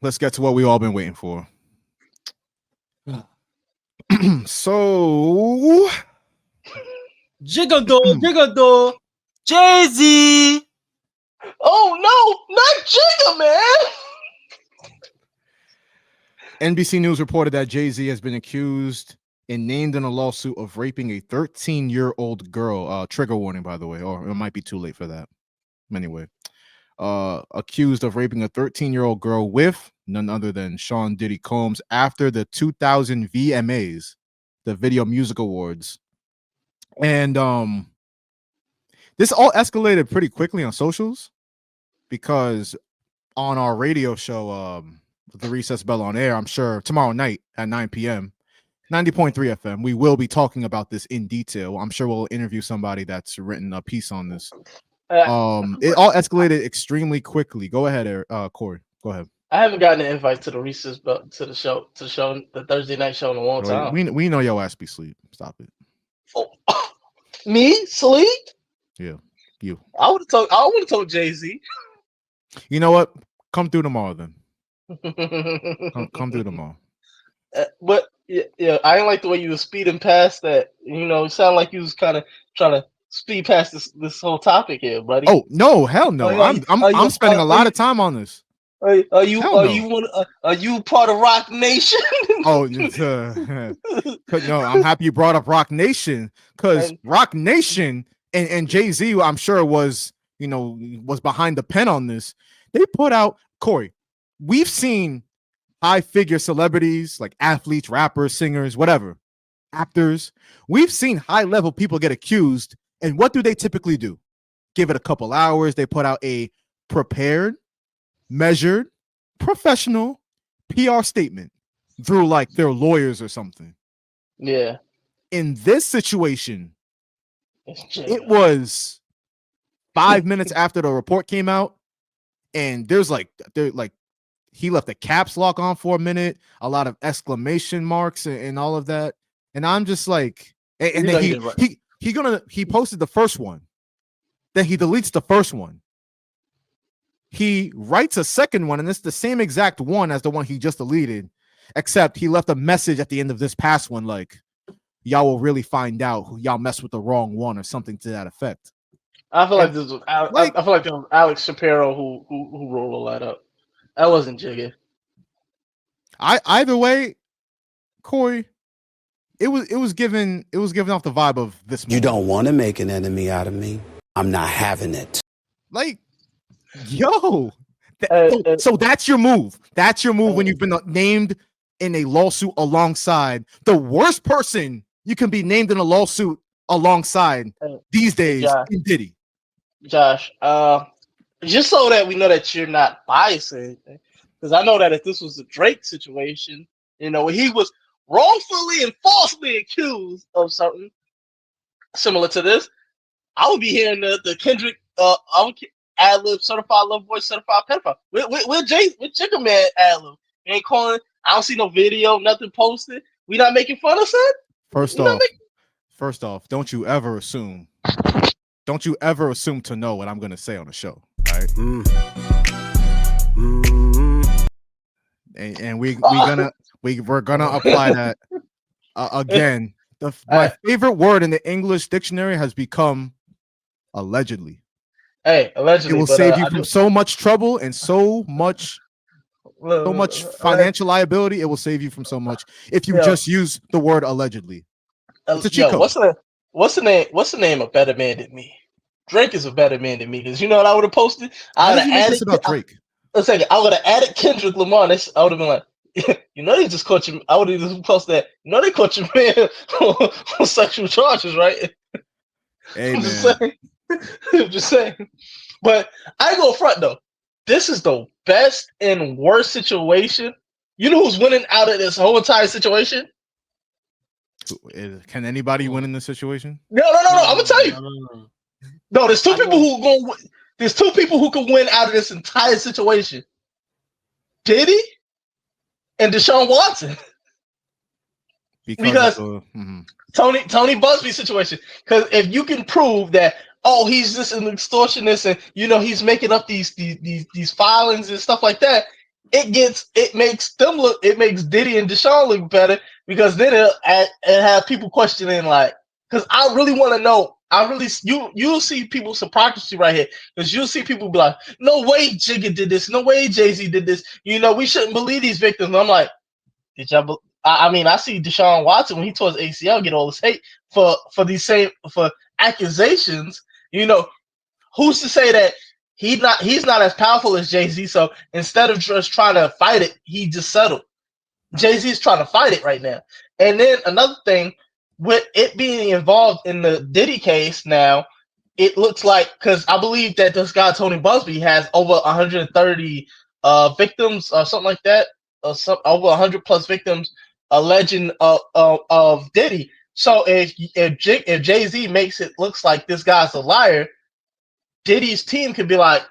let's get to what we all been waiting for. So, Jiggle, Jay-Z. Oh no, not Jigga, man. NBC News reported that Jay-Z has been accused and named in a lawsuit of raping a 13-year-old girl. Trigger warning, by the way, or it might be too late for that. Anyway, accused of raping a 13-year-old girl with none other than Sean Diddy Combs after the 2000 VMAs, the Video Music Awards. And this all escalated pretty quickly on socials because on our radio show, The Recess Bell on Air, I'm sure tomorrow night at 9 p.m., 90.3 FM, we will be talking about this in detail. I'm sure we'll interview somebody that's written a piece on this. It all escalated extremely quickly. Go ahead, Kory. Go ahead. I haven't gotten an invite to the Recess Bell to the show, the Thursday night show in a long time. We know your ass be sleep. Stop it. Oh, me sleep? Yeah, you. I would have told Jay-Z. You know what? Come through tomorrow then. Come through tomorrow. But yeah, I didn't like the way you were speeding past that. You know, it sounded like you was kind of trying to speed past this whole topic here, buddy. Oh no, hell no! I'm spending a lot of time on this. Are you part of Rock Nation? Oh, no, I'm happy you brought up Rock Nation because Rock Nation and Jay-Z, I'm sure was behind the pen on this. They put out Kory. We've seen high-figure celebrities like athletes, rappers, singers, whatever, actors. We've seen high-level people get accused, and what do they typically do? Give it a couple hours. They put out a prepared, measured, professional PR statement through like their lawyers or something. Yeah. In this situation, it was 5 minutes after the report came out, and there's he left the caps lock on for a minute, a lot of exclamation marks and all of that, and I'm just like, and then he posted the first one, then he deletes the first one. He writes a second one, and it's the same exact one as the one he just deleted, except he left a message at the end of this past one like, y'all will really find out who y'all messed with the wrong one or something to that effect. I feel like this was I feel like it was Alex Shapiro who rolled all that up. That wasn't Jigga. Either way, Kory, it was given off the vibe of this moment. You don't want to make an enemy out of me. I'm not having it. Like, yo, so that's your move. That's your move when you've been named in a lawsuit alongside the worst person you can be named in a lawsuit alongside these days, in Diddy. Josh, just so that we know that you're not biased or anything, because I know that if this was a Drake situation, he was wrongfully and falsely accused of something similar to this, I would be hearing the Kendrick, I would ad-lib, certified love voice, certified pedophile. With Jigga Man ad-lib. You ain't calling. I don't see no video, nothing posted. We not making fun of son? First off, don't you ever assume to know what I'm gonna say on the show, right? And we're gonna apply that again. My favorite word in the English dictionary has become allegedly. Hey, allegedly. It will save you from so much trouble and so much financial liability. It will save you from so much if you just use the word allegedly. It's a cheat code. What's the name of Better Man Than Me? Drake is a better man than me, because you know what I would have posted? I would have added about Drake. I would have added Kendrick Lamar. I would have been like, they just caught you. I would have just posted that. They caught your man on sexual charges, right? Hey, I'm just saying. But I go front though. This is the best and worst situation. You know who's winning out of this whole entire situation? Can anybody win in this situation? No. I'm gonna tell you. No, there's two people who going. There's two people who can win out of this entire situation: Diddy and Deshaun Watson. Because Tony Buzbee situation. Because if you can prove that, he's just an extortionist, and he's making up these filings and stuff like that, it makes them look, it makes Diddy and Deshaun look better because then it have people questioning like, because I really want to know. You'll see people's hypocrisy right here because you'll see people be like, no way Jigga did this, no way Jay-Z did this. We shouldn't believe these victims. And I'm like, did y'all? I mean, I see Deshaun Watson when he tore his ACL get all this hate for these same for accusations. Who's to say that he's not as powerful as Jay-Z? So instead of just trying to fight it, he just settled. Jay-Z is trying to fight it right now. And then another thing, with it being involved in the Diddy case now, it looks like, because I believe that this guy Tony Buzbee has over 130 victims or something like that, over 100 plus victims alleging of Diddy. So if Jay-Z makes it looks like this guy's a liar, Diddy's team could be like,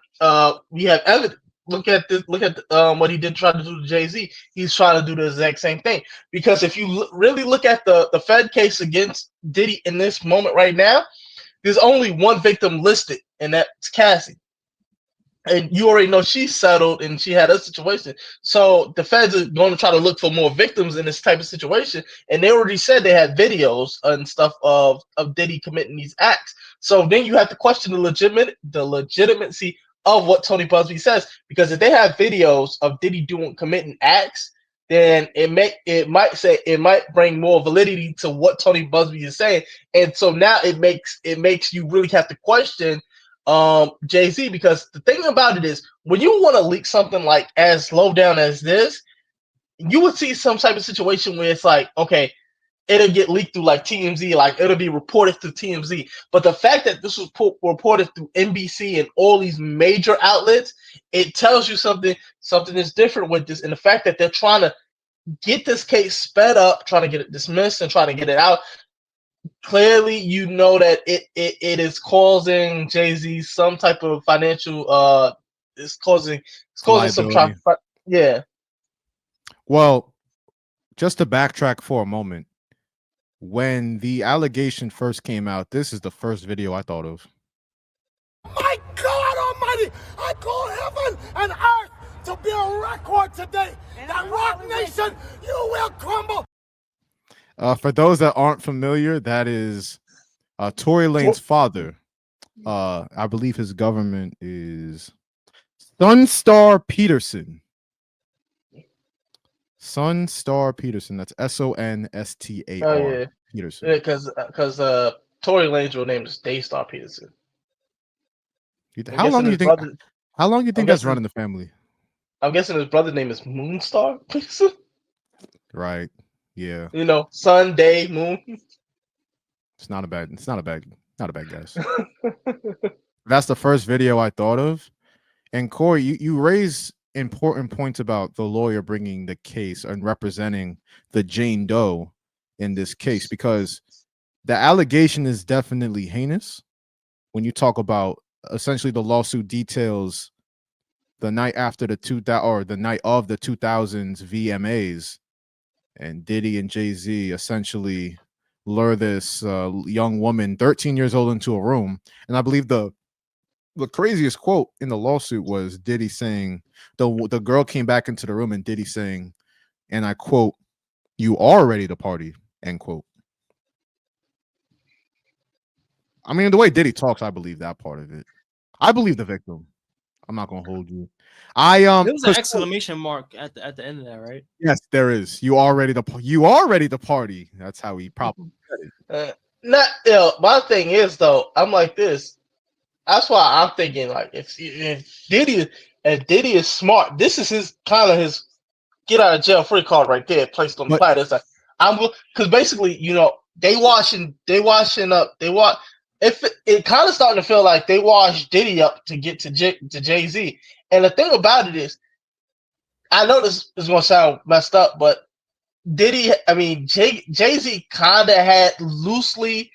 we have evidence. Look at this. Look at what he did try to do to Jay-Z. He's trying to do the exact same thing. Because if you really look at the Fed case against Diddy in this moment right now, there's only one victim listed, and that's Cassie. And you already know she's settled and she had a situation. So the feds are going to try to look for more victims in this type of situation. And they already said they had videos and stuff of Diddy committing these acts. So then you have to question the legitimacy of what Tony Buzbee says, because if they have videos of Diddy committing acts, then it might bring more validity to what Tony Buzbee is saying. And so now it makes you really have to question Jay-Z, because the thing about it is, when you want to leak something like as low down as this, you would see some type of situation where it's like, okay, it'll get leaked through like TMZ, like it'll be reported through TMZ. But the fact that this was reported through NBC and all these major outlets, it tells you something is different with this. And the fact that they're trying to get this case sped up, trying to get it dismissed and trying to get it out, clearly you know that it is causing Jay-Z some type of financial it's causing some yeah. Well, just to backtrack for a moment, when the allegation first came out, this is the first video I thought of. My God Almighty, I call heaven and earth to be a record today. That Rock Nation, you will crumble. For those that aren't familiar, that is Tory Lane's father. I believe his government is Sunstar Peterson. Sunstar Peterson. That's SONSTAR. Oh yeah, Peterson. Yeah, because Tory Lane's real name is Daystar Peterson. How long do you think? How long do you think that's running the family? I'm guessing his brother's name is Moonstar Peterson. Right. Yeah. Sun, day, moon. It's not a bad guess. That's the first video I thought of. And Kory, you raise important points about the lawyer bringing the case and representing the Jane Doe in this case, because the allegation is definitely heinous. When you talk about essentially the lawsuit details the night after the night of the 2000s VMAs, and Diddy and Jay-Z essentially lure this young woman, 13 years old, into a room. And I believe the craziest quote in the lawsuit was Diddy saying, the girl came back into the room and Diddy saying, and I quote, "You are ready to party," end quote. I mean, the way Diddy talks, I believe that part of it. I believe the victim. I'm not gonna hold you. There's an exclamation mark at the end of that, right? Yes, there is. You are ready to party. That's how he probably said it. My thing is though, I'm like this. That's why I'm thinking like if Diddy is smart, this is his get out of jail free card right there, placed on the platter. It's like because basically, they washing up. It kind of starting to feel like they washed Diddy up to get to Jay-Z. And the thing about it is, I know this is gonna sound messed up, but Jay-Z kind of had loosely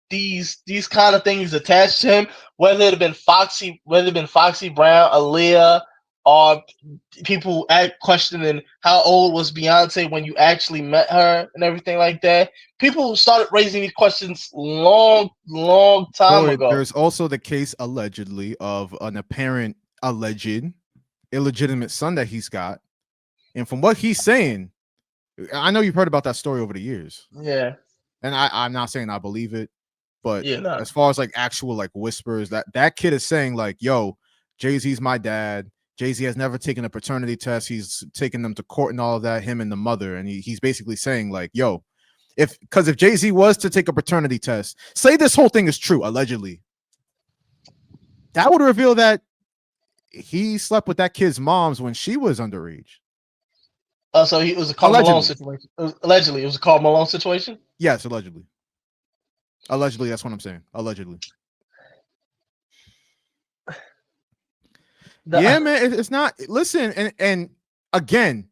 these kind of things attached to him, whether it have been Foxy Brown, Aaliyah, or people questioning how old was Beyonce when you actually met her and everything like that. People started raising these questions long time ago. There's also the case allegedly of an apparent alleged illegitimate son that he's got. And from what he's saying, I know you've heard about that story over the years. Yeah. And I'm not saying I believe it, but Yeah, nah. as far as like actual like whispers, that kid is saying like, yo, Jay-Z's my dad. Jay-Z has never taken a paternity test. He's taken them to court and all of that, him and the mother. And he's basically saying like, yo, because if Jay-Z was to take a paternity test, say this whole thing is true, allegedly, that would reveal that he slept with that kid's moms when she was underage. So it was a Karl Malone situation. Allegedly, it was a Karl Malone situation. Yes, allegedly. Allegedly, that's what I'm saying. Allegedly. Yeah, man, it's not. Listen, and again,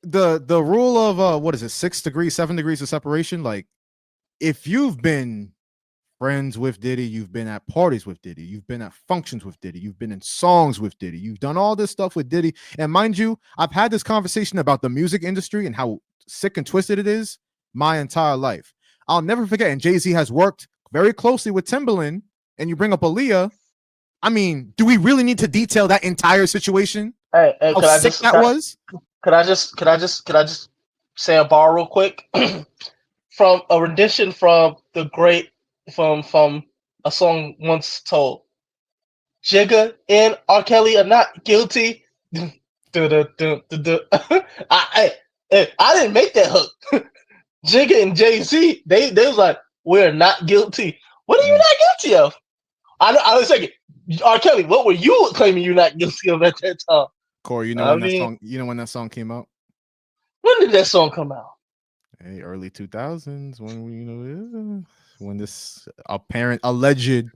the rule of what is it, 6 degrees, 7 degrees of separation. Like, if you've been friends with Diddy, you've been at parties with Diddy, you've been at functions with Diddy, you've been in songs with Diddy, you've done all this stuff with Diddy. And mind you, I've had this conversation about the music industry and how sick and twisted it is my entire life. I'll never forget. And Jay-Z has worked very closely with Timbaland. And you bring up Aaliyah. I mean, do we really need to detail that entire situation? Hey, how sick that was? Could I just say a bar real quick from a rendition from the great from a song once told. Jigga and R. Kelly are not guilty. I didn't make that hook. Jigga and Jay-Z, they was like, we're not guilty. What are you not guilty of? I was thinking, R. Kelly, what were you claiming you're not guilty of at that time? Kory, you know when that song came out? When did that song come out? Hey, early 2000s, when this apparent alleged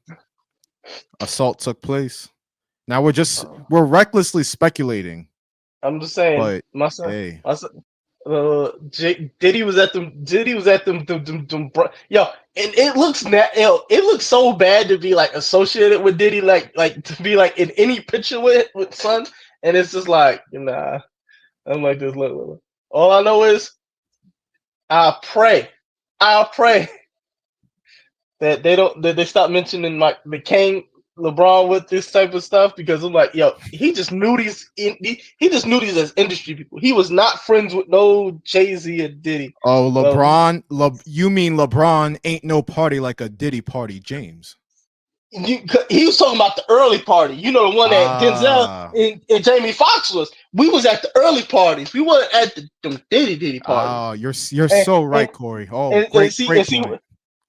assault took place. Now we're recklessly speculating. I'm just saying, but, my son, hey. Diddy was at them. Yo, and it looks so bad to be like associated with Diddy, like to be like in any picture with son, and it's just like, nah. I'm like this. Look. All I know is, I'll pray that they stop mentioning like the King LeBron with this type of stuff, because I'm like, yo, he just knew these as industry people. He was not friends with no Jay-Z and Diddy. Oh, LeBron, you mean LeBron ain't no party like a Diddy party, James? He was talking about the early party. You know, the one that Denzel and Jamie Foxx was. We was at the early parties. We weren't at the Diddy parties. Oh, you're so right, Kory. Oh, great point.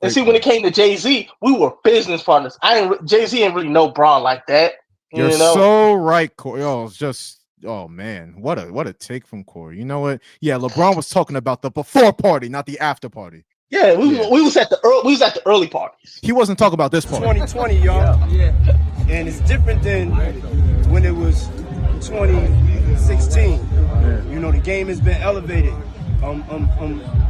And see, when it came to Jay-Z, we were business partners. Jay-Z ain't really know Braun like that. You're so right, Kory. Oh man, what a take from Kory. You know what? Yeah, LeBron was talking about the before party, not the after party. Yeah, we was at the early parties. He wasn't talking about this party. 2020, y'all. Yeah. And it's different than when it was 2016. You know, the game has been elevated.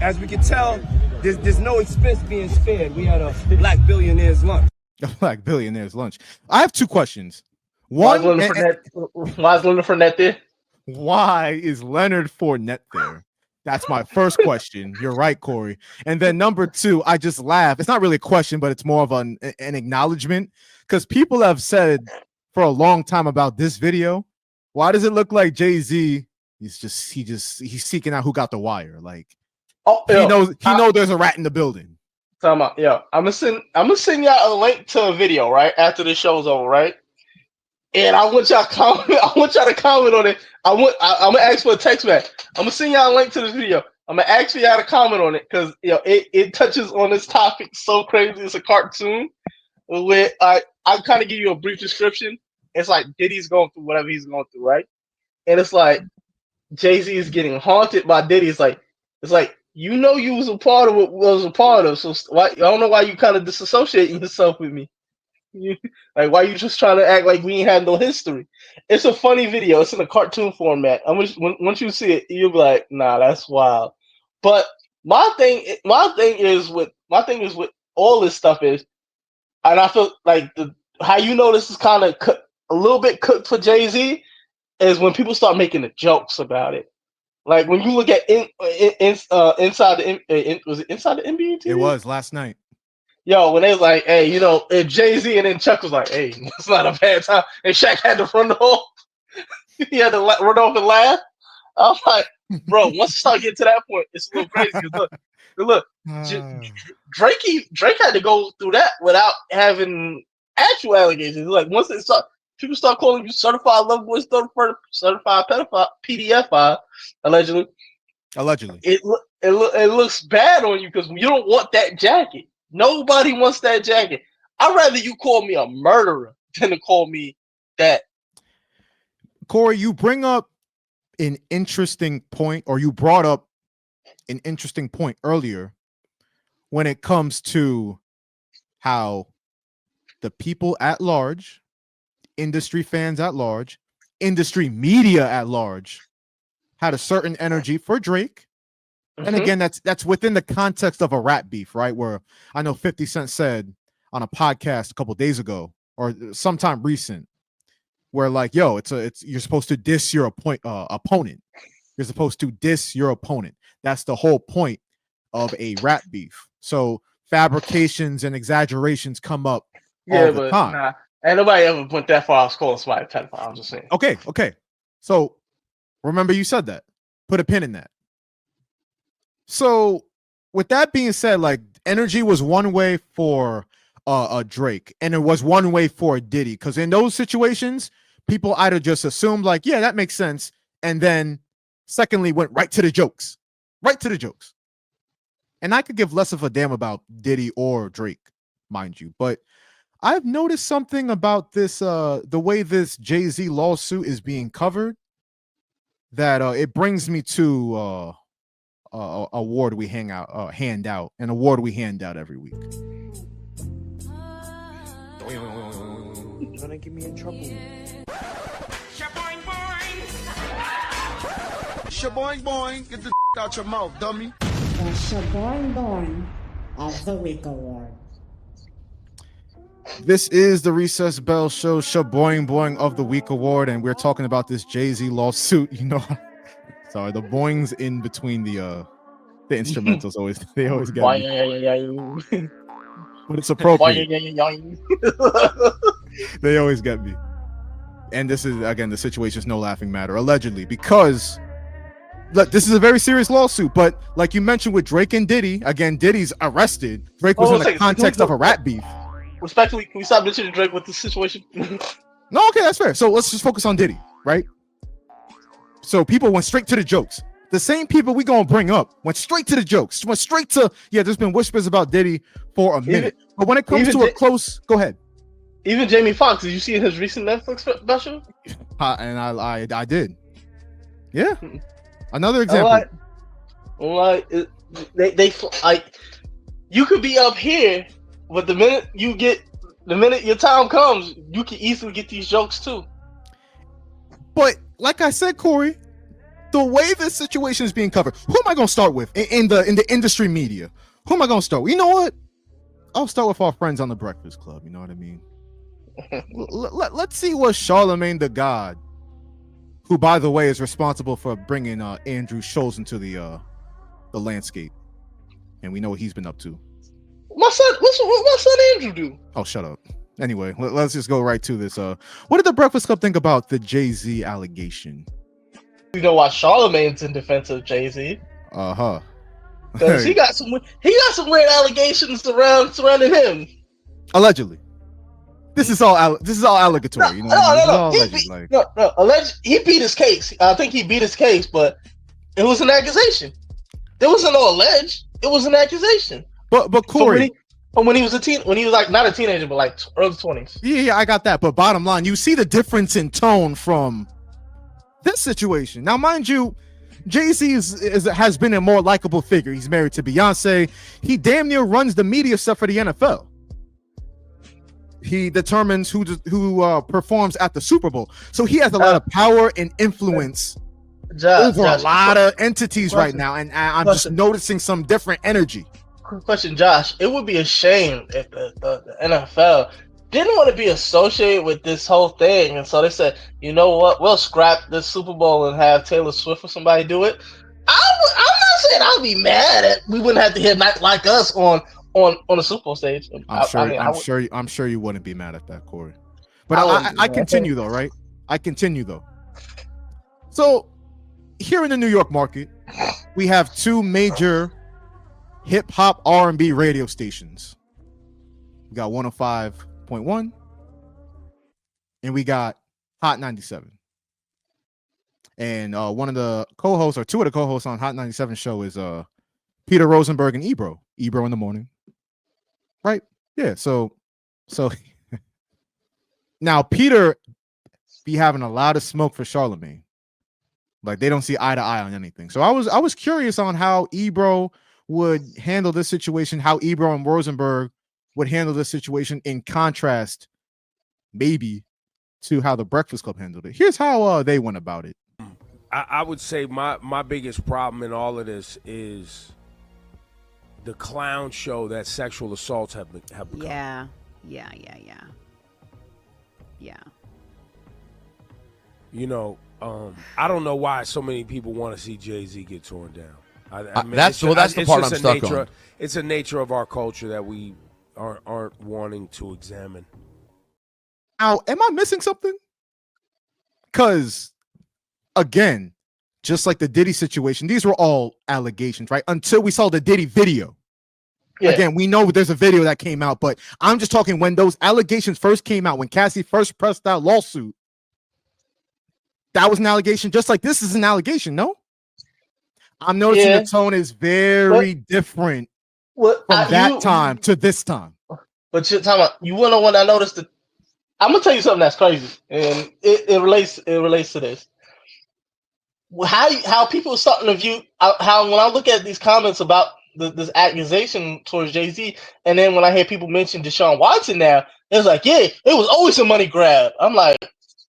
As we can tell, there's no expense being spared. We had a black billionaire's lunch. A black billionaire's lunch. I have two questions. One, why is Leonard Fournette there? Why is Leonard Fournette there? That's my first question. You're right, Kory. And then number two, I just laugh. It's not really a question, but it's more of an acknowledgement, because people have said for a long time about this video, why does it look like Jay-Z? He's seeking out who got the wire. Like, he knows there's a rat in the building. I'm gonna send y'all a link to a video right after the show's over, right? And I want y'all to comment on it. I'm gonna ask for a text back. I'm gonna send y'all a link to this video. I'm gonna ask for y'all to comment on it, because it touches on this topic so crazy. It's a cartoon where I'll kind of give you a brief description. It's like Diddy's going through whatever he's going through, right? And it's like Jay-Z is getting haunted by Diddy. It's like you was a part of what was a part of. So why, I don't know why you kind of disassociating yourself with me. Like, why you just trying to act like we ain't had no history? It's a funny video. It's in a cartoon format. Once you see it, you'll be like, nah, that's wild. But my thing is with all this stuff is, and I feel like how you know this is kind of a little bit cooked for Jay-Z is when people start making the jokes about it. Like when you look at inside the NBA team? It was last night. Yo, when they was like, hey, and Jay-Z, and then Chuck was like, hey, it's not a bad time, and Shaq had to run the hole. He had to run off and laugh. I was like, bro, once you start getting to that point, it's a little crazy. 'Cause look, Drake had to go through that without having actual allegations. Like once people start calling you certified love boy, certified pedophile, PDF, allegedly. It looks bad on you because you don't want that jacket. Nobody wants that jacket. I'd rather you call me a murderer than to call me that. Kory, you bring up an interesting point, or you brought up an interesting point earlier when it comes to how the people at large, industry fans at large, industry media at large had a certain energy for Drake. And again, that's within the context of a rap beef, right? Where I know 50 Cent said on a podcast a couple days ago or sometime recent, where like, yo, you're supposed to diss your opponent. You're supposed to diss your opponent. That's the whole point of a rap beef. So fabrications and exaggerations come up all the time. Nah, ain't nobody ever went that far. I was calling somebody pedophile. I'm just saying. Okay. So remember you said that. Put a pin in that. So with that being said, like energy was one way for Drake, and it was one way for Diddy, because in those situations, people either just assumed like, yeah, that makes sense, and then secondly went right to the jokes. And I could give less of a damn about Diddy or Drake, mind you, but I've noticed something about this, the way this Jay-Z lawsuit is being covered, that it brings me to award we hand out every week. Gonna get me in trouble. Sha Boing Boing! Sha Boing Boing! Get the out your mouth, dummy! The Sha Boing Boing of the Week Award. This is the Recess Bell Show, Sha Boing Boing of the Week Award, and we're talking about this Jay-Z lawsuit. You know, sorry, the boings in between the instrumentals always get me. But it's appropriate. They always get me. And this is, again, the situation is no laughing matter, allegedly, because look, this is a very serious lawsuit. But like you mentioned with Drake and Diddy, again, Diddy's arrested. Drake was in the context of a rap beef. Respectfully, can we stop mentioning Drake with this situation? No, okay, that's fair. So let's just focus on Diddy, right? So people went straight to the jokes. The same people we gonna bring up went straight to the jokes. Went straight to, yeah, there's been whispers about Diddy for a minute. But when it comes to a close, go ahead. Even Jamie Foxx, did you see his recent Netflix special? And I did. Yeah. Another example. They like, you could be up here, but the minute your time comes, you can easily get these jokes too. But like I said, Kory, the way this situation is being covered, who am I going to start with in the industry media? Who am I going to start with? You know what? I'll start with our friends on the Breakfast Club. You know what I mean? Let's see what Charlemagne the God, who by the way is responsible for bringing Andrew Schultz into the landscape, and we know what he's been up to. What's my son Andrew do? Oh, shut up. Anyway, let's just go right to this. What did the Breakfast Club think about the Jay-Z allegation? You know why Charlemagne's in defense of Jay-Z? Because he got some weird allegations surrounding him. Allegedly. This is all allegatory. He beat his case. I think he beat his case, but it was an accusation. There wasn't no alleged. It was an accusation. But Kory, when he was like not a teenager, but like early 20s. Yeah, I got that. But bottom line, you see the difference in tone from this situation. Now, mind you, Jay-Z has been a more likable figure. He's married to Beyonce. He damn near runs the media stuff for the NFL. He determines who performs at the Super Bowl. So he has a lot of power and influence over a lot of entities right now. And I'm just noticing some different energy. Question, Josh. It would be a shame if the NFL didn't want to be associated with this whole thing, and so they said, you know what, we'll scrap this Super Bowl and have Taylor Swift or somebody do it. I'm not saying I'll be mad at we wouldn't have to hear not like us on the Super Bowl stage. I'm sure you wouldn't be mad at that, Kory. But I continue though, right? I continue though. So here in the New York market, we have two major hip hop R&B radio stations. We got 105.1 and we got Hot 97. And one of the co-hosts, or two of the co-hosts on Hot 97 show is Peter Rosenberg and Ebro in the morning. Right? Yeah, so now Peter be having a lot of smoke for Charlemagne. Like they don't see eye to eye on anything. So I was curious on how Ebro would handle this situation, how Ebro and Rosenberg would handle this situation in contrast, maybe, to how the Breakfast Club handled it. Here's how they went about it. I would say my biggest problem in all of this is the clown show that sexual assaults have become. Yeah. You know, I don't know why so many people want to see Jay-Z get torn down. I mean, that's the part I'm stuck on. It's a nature of our culture that we aren't wanting to examine. Now, am I missing something? Because, again, just like the Diddy situation, these were all allegations, right? Until we saw the Diddy video. Yeah. Again, we know there's a video that came out, but I'm just talking when those allegations first came out, when Cassie first pressed that lawsuit, that was an allegation, just like this is an allegation, no? I'm noticing the tone is very different from that time to this time. But you're talking about, you want to know when I noticed that? I'm gonna tell you something that's crazy, and it relates to this. How people are starting to view how when I look at these comments about this accusation towards Jay-Z, and then when I hear people mention Deshaun Watson now, it's like, yeah, it was always a money grab. I'm like,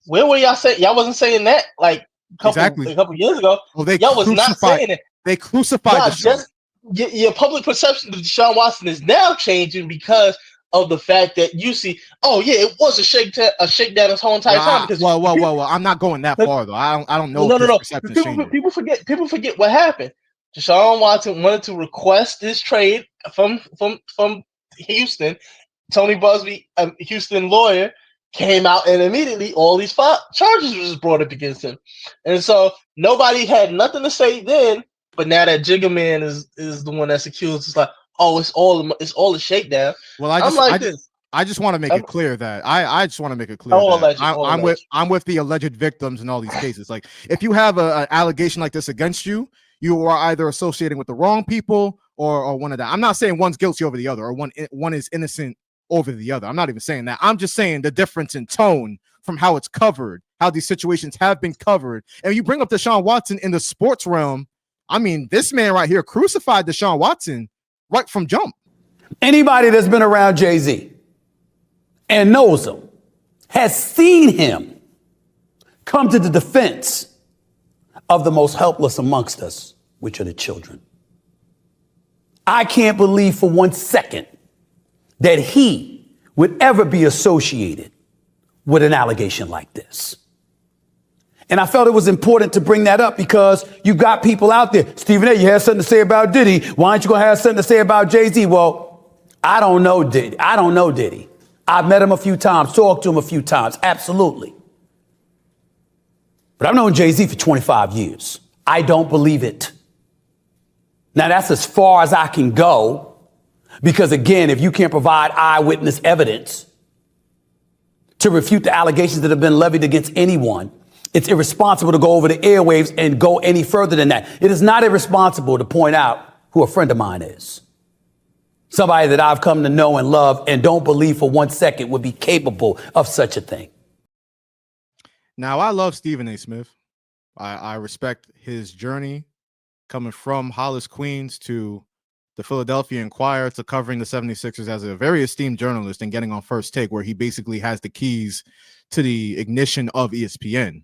where were y'all saying? Y'all wasn't saying that like a couple years ago. Well, y'all was not saying it. They crucified Deshaun. Your public perception of Deshaun Watson is now changing because of the fact that you see, oh yeah, it was a shakedown this whole entire time. Because well, I'm not going that far though. I don't know. No. People forget what happened. Deshaun Watson wanted to request this trade from Houston. Tony Buzbee, a Houston lawyer, came out and immediately all these charges were just brought up against him. And so nobody had nothing to say then, but now that Jigga Man is the one that's accused, it's like, oh, it's all a shakedown. Well, I just want to make it clear that I just want to make it clear that I'm with the alleged victims in all these cases. Like, if you have an allegation like this against you, you are either associating with the wrong people or one of that. I'm not saying one's guilty over the other or one is innocent over the other. I'm not even saying that. I'm just saying the difference in tone from how it's covered, how these situations have been covered. And you bring up Deshaun Watson in the sports realm. I mean, this man right here crucified Deshaun Watson right from jump. Anybody that's been around Jay-Z and knows him has seen him come to the defense of the most helpless amongst us, which are the children. I can't believe for 1 second that he would ever be associated with an allegation like this. And I felt it was important to bring that up because you got people out there. Stephen A., you had something to say about Diddy. Why aren't you going to have something to say about Jay-Z? Well, I don't know Diddy. I've met him a few times, talked to him a few times. Absolutely. But I've known Jay-Z for 25 years. I don't believe it. Now, that's as far as I can go. Because, again, if you can't provide eyewitness evidence to refute the allegations that have been levied against anyone, it's irresponsible to go over the airwaves and go any further than that. It is not irresponsible to point out who a friend of mine is. Somebody that I've come to know and love and don't believe for 1 second would be capable of such a thing. Now, I love Stephen A. Smith. I respect his journey coming from Hollis, Queens to the Philadelphia Inquirer to covering the 76ers as a very esteemed journalist and getting on First Take, where he basically has the keys to the ignition of ESPN.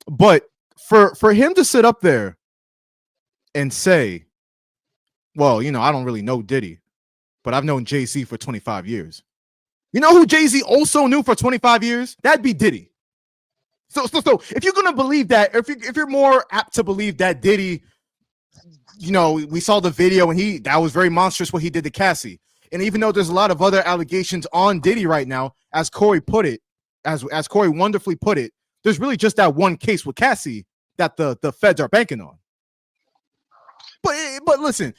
But for him to sit up there and say, well, I don't really know Diddy, but I've known Jay-Z for 25 years. You know who Jay-Z also knew for 25 years? That'd be Diddy. So if you're going to believe that, if you're more apt to believe that Diddy, we saw the video and that was very monstrous what he did to Cassie. And even though there's a lot of other allegations on Diddy right now, as Kory put it, as Kory wonderfully put it, there's really just that one case with Cassie that the feds are banking on. But listen,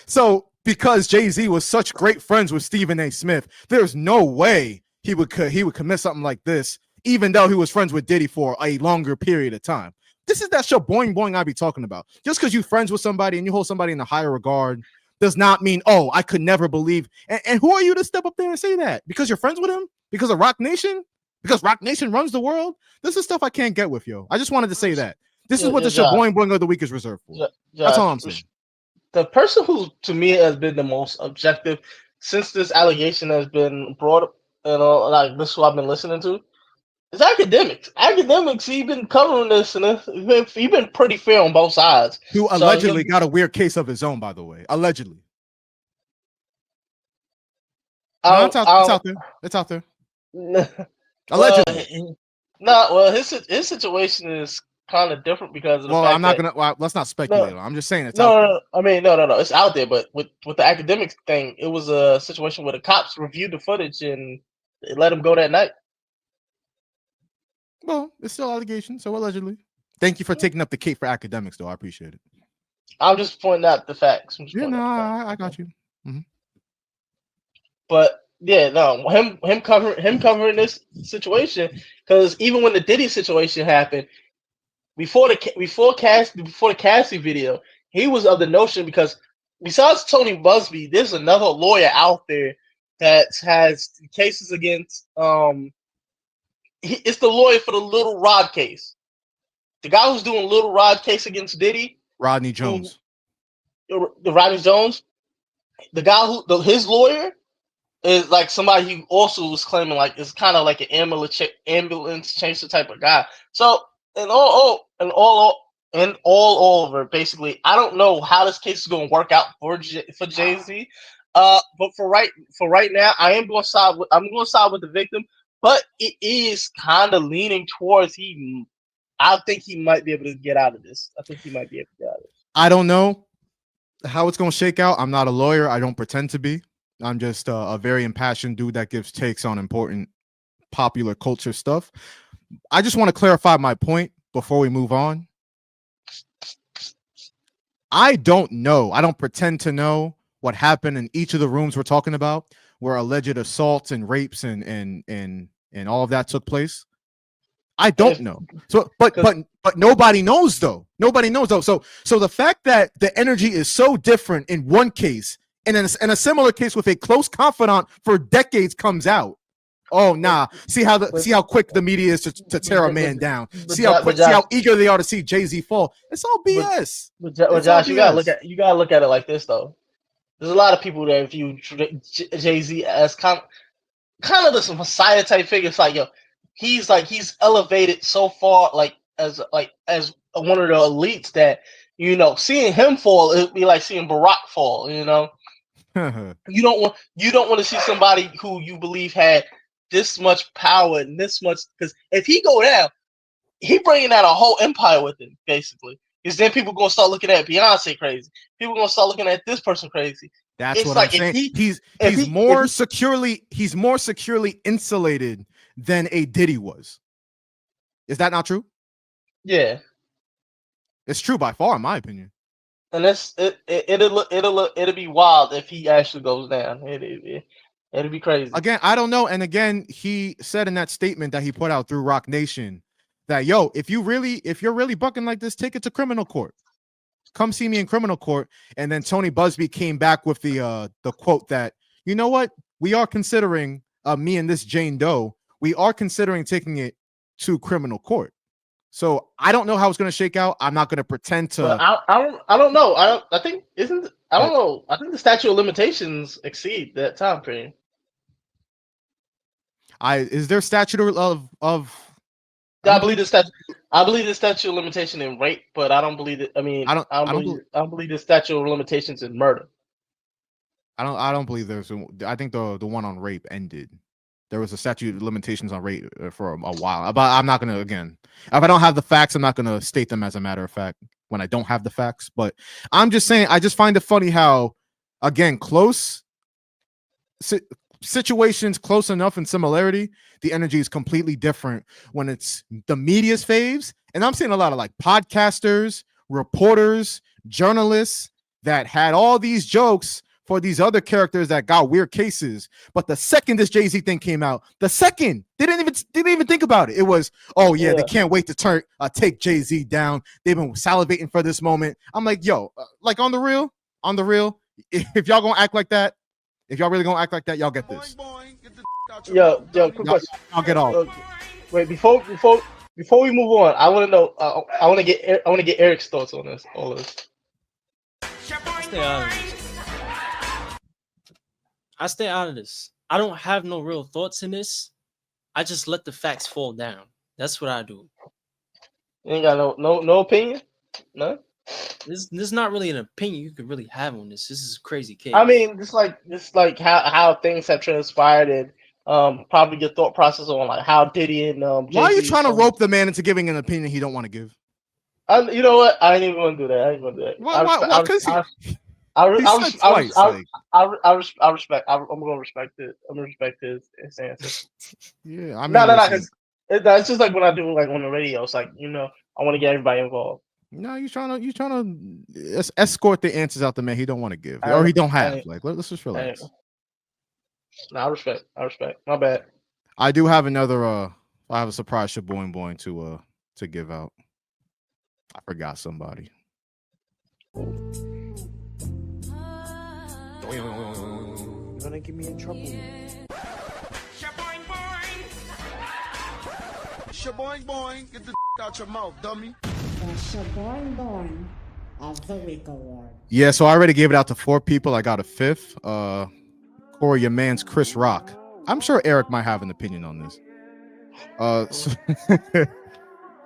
so because Jay-Z was such great friends with Stephen A. Smith, there's no way he would commit something like this, even though he was friends with Diddy for a longer period of time. This is that Sha Boing Boing I be talking about. Just because you're friends with somebody and you hold somebody in a higher regard does not mean, oh, I could never believe. And who are you to step up there and say that? Because you're friends with him? Because of Rock Nation? Because Rock Nation runs the world? This is stuff I can't get with, yo. I just wanted to say that. This is what the Sha Boing Boing of the week is reserved for. That's all I'm saying. The person who, to me, has been the most objective since this allegation has been brought up, like this is what I've been listening to, is Academics. Academics, he's been covering this, and he's been pretty fair on both sides. Who allegedly got a weird case of his own, by the way. Allegedly. No, it's out there. It's out there. Allegedly. His situation is kind of different because of the fact I'm not gonna. Let's not speculate. I'm just saying it's no, out there. no. I mean, no. It's out there, but with the Academics thing, it was a situation where the cops reviewed the footage and they let him go that night. Well, it's still allegations, so allegedly. Thank you for taking up the cape for Academics, though. I appreciate it. I'm just pointing out the facts. Yeah, no, I got you. Mm-hmm. But yeah, no, him covering this situation, because even when the Diddy situation happened, before the Cassie video, he was of the notion, because besides Tony Buzbee, there's another lawyer out there that has cases against it's the lawyer for the Little Rod case. The guy who's doing Little Rod case against Diddy, Rodney Jones. The Rodney Jones, the guy his lawyer is like somebody he also was claiming like is kind of like an ambulance chaser type of guy. So all over, basically, I don't know how this case is going to work out for Jay-Z. But for right now, I'm going to side with the victim. But it is kind of leaning towards I think he might be able to get out of this. I don't know how it's going to shake out. I'm not a lawyer. I don't pretend to be. I'm just a very impassioned dude that gives takes on important popular culture stuff. I just want to clarify my point before we move on. I don't know. I don't pretend to know what happened in each of the rooms we're talking about, where alleged assaults and rapes and all of that took place. I don't know. So, but nobody knows though. Nobody knows though. So the fact that the energy is so different in one case, and in a similar case with a close confidant for decades comes out. Oh nah! See how quick the media is to tear a man down. See how eager they are to see Jay-Z fall. It's all BS. But Josh, you gotta look at it like this though. There's a lot of people that view Jay-Z as kind of this Messiah type figure. It's like, yo, he's elevated so far, as one of the elites that, seeing him fall, it'd be like seeing Barack fall. You don't want to see somebody who you believe had this much power and this much, because if he go down, he bringing out a whole empire with him, basically. Because then people gonna start looking at Beyonce crazy. People gonna start looking at this person crazy. That's what I'm saying. He's more securely insulated than a Diddy was. Is that not true? Yeah, it's true by far, in my opinion. And it'll be wild if he actually goes down. It'll be crazy. Again, I don't know. And again, he said in that statement that he put out through Rock Nation that, yo, if you're really bucking like this, take it to criminal court. Come see me in criminal court. And then Tony Buzbee came back with the quote that, you know what, we are considering me and this Jane Doe, we are considering taking it to criminal court. So I don't know how it's going to shake out. I'm not going to pretend to. I don't know. I think the statute of limitations exceed that time frame. Is there statute of? I believe the statute of limitation in rape, but I don't believe it. I mean, I don't believe the statute of limitations in murder. I don't believe there's. I think the one on rape ended. There was a statute of limitations on rape for a while, but I'm not gonna, again, if I don't have the facts, I'm not gonna state them as a matter of fact when I don't have the facts. But I'm just saying, I just find it funny how, again, close situations close enough in similarity, the energy is completely different when it's the media's faves And I'm seeing a lot of like podcasters, reporters, journalists that had all these jokes for these other characters that got weird cases. But the second this Jay-Z thing came out, they didn't even think about it. It was, oh yeah, they can't wait to take Jay-Z down. They've been salivating for this moment. I'm like, yo, like on the real, if y'all gonna act like that, if y'all really gonna act like that, y'all get this. Yo, quick question. I'll get all. Wait, before we move on, I want to know. I want to get Eric's thoughts on this. All of this. I stay out of this. I don't have no real thoughts in this. I just let the facts fall down. That's what I do. You ain't got no opinion? No? There's not really an opinion you could really have on this. This is a crazy case. I mean, just like how things have transpired and probably your thought process on like how Diddy and why are you trying to rope the man into giving an opinion he don't want to give? You know what? I ain't even gonna do that. I ain't gonna do that. Why? Because I respect. I'm gonna respect it. I'm gonna respect his answer. Yeah, I mean, no. It's just like when I do like on the radio. It's like, you know, I want to get everybody involved. No, you're trying to escort the answers out the man he don't want to give or he don't have. Like, let's just relax. No, I respect. My bad. I do have another. I have a surprise Sha Boing Boing to give out. I forgot somebody. Gonna get me in trouble. Sha Boing Boing. Sha Boing Boing. Get the out your mouth, dummy. The Sha Boing Boing of the Week Award. Yeah, so I already gave it out to 4 people. I got a 5th. Kory, your man's Chris Rock. I'm sure Erik might have an opinion on this.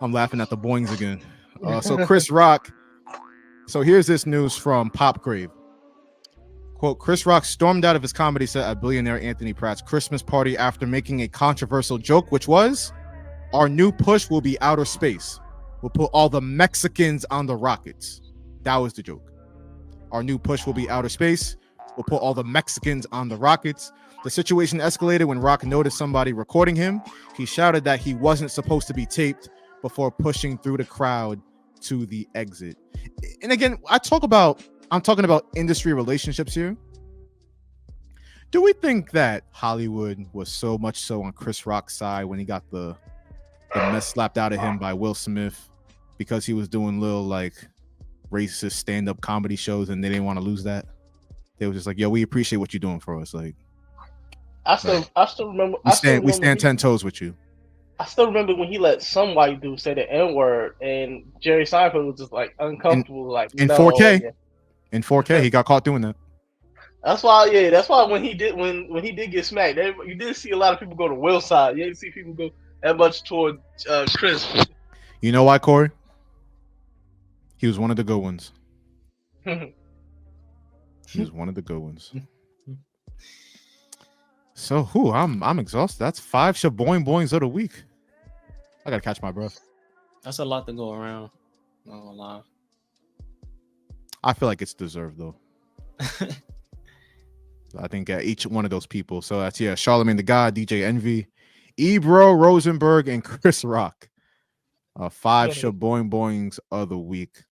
I'm laughing at the boings again. So Chris Rock. So here's this news from Popgrave. Quote, Chris Rock stormed out of his comedy set at billionaire Anthony Pratt's Christmas party after making a controversial joke, which was, our new push will be outer space. We'll put all the Mexicans on the rockets. That was the joke. Our new push will be outer space. We'll put all the Mexicans on the rockets. The situation escalated when Rock noticed somebody recording him. He shouted that he wasn't supposed to be taped before pushing through the crowd to the exit. And again, I'm talking about industry relationships here. Do we think that Hollywood was so much so on Chris Rock's side when he got the mess slapped out of him by Will Smith because he was doing little like racist stand-up comedy shows and they didn't want to lose that? They were just like, yo, we appreciate what you're doing for us. Like, I still remember. We stand 10 toes with you. I still remember when he let some white dude say the N-word and Jerry Seinfeld was just like uncomfortable. In 4K. Yeah. In 4K, he got caught doing that. That's why when he did get smacked, you did see a lot of people go to Will's side. You didn't see people go that much toward Chris. You know why, Kory? He was one of the good ones. He was one of the good ones. So, I'm exhausted. That's 5 Sha Boing Boings of the week. I gotta catch my breath. That's a lot to go around. Not gonna lie. I feel like it's deserved though. I think each one of those people. So that's Charlamagne the God, DJ Envy, Ebro Rosenberg, and Chris Rock. 5 Sha Boing Boings of the week.